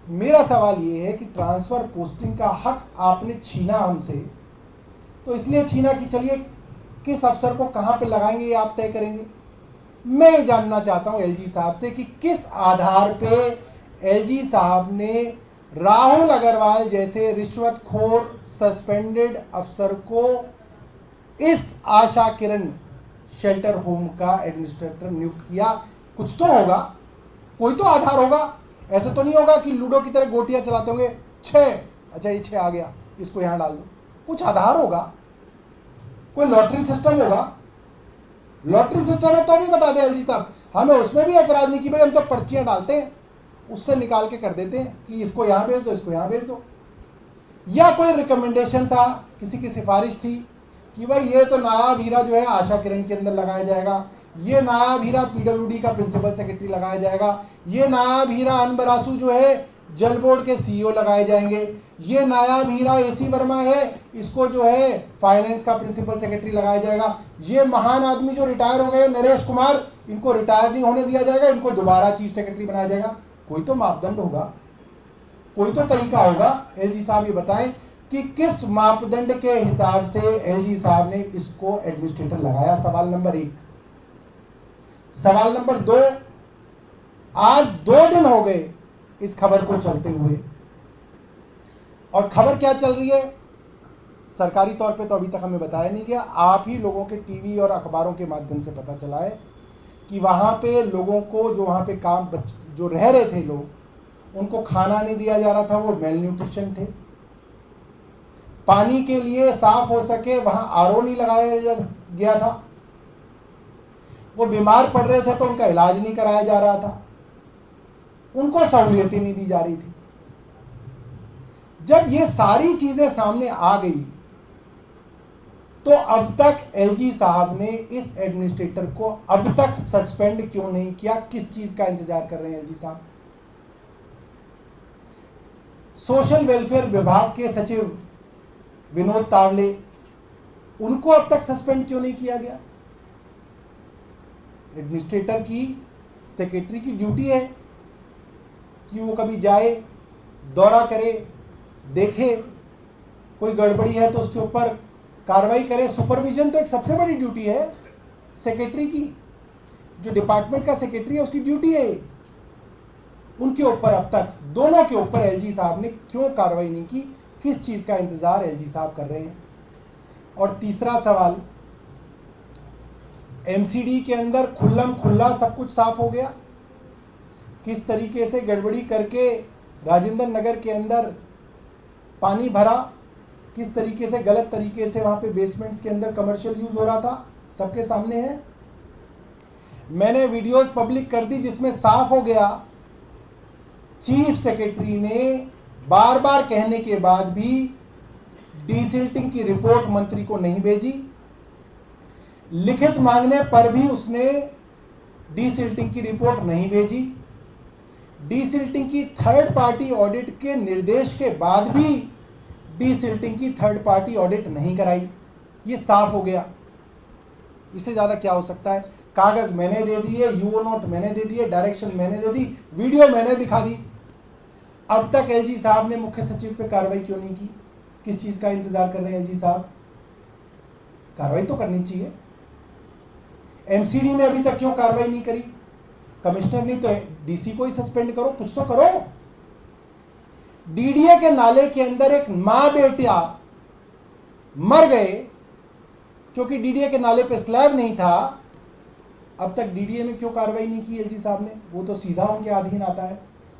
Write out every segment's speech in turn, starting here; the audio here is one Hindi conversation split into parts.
मेरा सवाल ये है कि ट्रांसफ़र पोस्टिंग का हक आपने छीना हमसे, तो इसलिए छीना कि चलिए किस अफसर को कहाँ पे लगाएंगे ये आप तय करेंगे। मैं ये जानना चाहता हूँ एलजी साहब से कि किस आधार पे एलजी साहब ने राहुल अग्रवाल जैसे रिश्वतखोर सस्पेंडेड अफसर को इस आशा किरण शेल्टर होम का एडमिनिस्ट्रेटर नियुक्त किया। कुछ तो होगा, कोई तो आधार होगा। ऐसे तो नहीं होगा कि लूडो की तरह गोटियां चलाते होंगे, 6, अच्छा ये 6 आ गया, इसको यहां डाल दो। कुछ आधार होगा, कोई लॉटरी सिस्टम होगा। लॉटरी सिस्टम है तो भी बता दें एलजी साहब, हमें उसमें भी एतराज नहीं कि भाई हम तो पर्चियां डालते हैं, उससे निकाल के कर देते हैं कि इसको यहां भेज दो, इसको यहां भेज दो। या कोई रिकमेंडेशन था, किसी की सिफारिश थी कि भाई ये तो नायाब हीरा जो है आशा किरण के अंदर लगाया जाएगा, ये नायाब हीरा पीडब्ल्यूडी का प्रिंसिपल सेक्रेटरी लगाया जाएगा, ये नायाब हीरा अनबरासू जो है जल बोर्ड के सीईओ लगाए जाएंगे, ये नायाब हीरा एसी वर्मा है, इसको जो है फाइनेंस का प्रिंसिपल सेक्रेटरी लगाया जाएगा, ये महान आदमी जो रिटायर हो गए नरेश कुमार, इनको रिटायर नहीं होने दिया जाएगा, इनको दोबारा चीफ सेक्रेटरी बनाया जाएगा। कोई तो मापदंड होगा, कोई तो तरीका होगा। एलजी साहब ये बताएं कि किस मापदंड के हिसाब से एलजी साहब ने इसको एडमिनिस्ट्रेटर लगाया। सवाल नंबर 1। सवाल नंबर 2, आज 2 दिन हो गए इस खबर को चलते हुए, और खबर क्या चल रही है सरकारी तौर पे तो अभी तक हमें बताया नहीं गया। आप ही लोगों के टीवी और अखबारों के माध्यम से पता चला है कि वहां पे लोगों को जो वहां पे काम जो रह रहे थे लोग, उनको खाना नहीं दिया जा रहा था, वो मेल न्यूट्रिशन थे। पानी के लिए साफ हो सके वहां आरओ नहीं लगाया गया था, वो बीमार पड़ रहे थे तो उनका इलाज नहीं कराया जा रहा था, उनको सहूलियतें नहीं दी जा रही थी। जब ये सारी चीजें सामने आ गई तो अब तक एलजी साहब ने इस एडमिनिस्ट्रेटर को अब तक सस्पेंड क्यों नहीं किया? किस चीज का इंतजार कर रहे हैं एलजी साहब? सोशल वेलफेयर विभाग के सचिव विनोद तावले, उनको अब तक सस्पेंड क्यों नहीं किया गया? एडमिनिस्ट्रेटर की सेक्रेटरी की ड्यूटी है कि वो कभी जाए, दौरा करे, देखे, कोई गड़बड़ी है तो उसके ऊपर कार्रवाई करे। सुपरविजन तो एक सबसे बड़ी ड्यूटी है सेक्रेटरी की, जो डिपार्टमेंट का सेक्रेटरी है उसकी ड्यूटी है। उनके ऊपर अब तक, दोनों के ऊपर एलजी साहब ने क्यों कार्रवाई नहीं की? किस चीज का इंतजार एलजी साहब कर रहे हैं? और तीसरा सवाल, एमसीडी के अंदर खुल्लम खुल्ला सब कुछ साफ हो गया। किस तरीके से गड़बड़ी करके राजेंद्र नगर के अंदर पानी भरा, किस तरीके से गलत तरीके से वहां पे बेसमेंट्स के अंदर कमर्शियल यूज हो रहा था, सबके सामने है। मैंने वीडियोस पब्लिक कर दी जिसमें साफ हो गया चीफ सेक्रेटरी ने बार बार कहने के बाद भी डीसिल्टिंग की रिपोर्ट मंत्री को नहीं भेजी, लिखित मांगने पर भी उसने डीसिल्टिंग की रिपोर्ट नहीं भेजी, डीसिल्टिंग की थर्ड पार्टी ऑडिट के निर्देश के बाद भी डीसिल्टिंग की थर्ड पार्टी ऑडिट नहीं कराई। ये साफ हो गया। इससे ज्यादा क्या हो सकता है? कागज मैंने दे दिए, यूओ नोट मैंने दे दिए, डायरेक्शन मैंने दे दी, वीडियो मैंने दिखा दी। अब तक एलजी साहब ने मुख्य सचिव पे कार्रवाई क्यों नहीं की? किस चीज का इंतजार कर रहे हैं एलजी साहब? कार्रवाई तो करनी चाहिए। एमसीडी में अभी तक क्यों कार्रवाई नहीं करी? कमिश्नर नहीं तो डीसी को ही सस्पेंड करो, कुछ तो करो। डीडीए के नाले के अंदर एक मां बेटिया मर गए क्योंकि डीडीए के नाले पे स्लैब नहीं था। अब तक डीडीए में क्यों कार्रवाई नहीं की एलजी साहब ने? वो तो सीधा उनके अधीन आता है।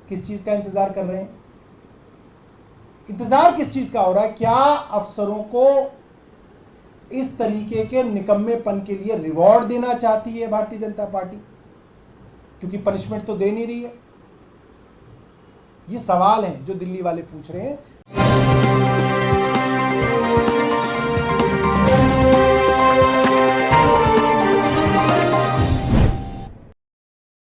किस चीज का इंतजार कर रहे हैं? इंतजार किस चीज का हो रहा है? क्या अफसरों को इस तरीके के निकम्मेपन के लिए रिवॉर्ड देना चाहती है भारतीय जनता पार्टी? क्योंकि पनिशमेंट तो दे नहीं रही है। ये सवाल हैं जो दिल्ली वाले पूछ रहे हैं।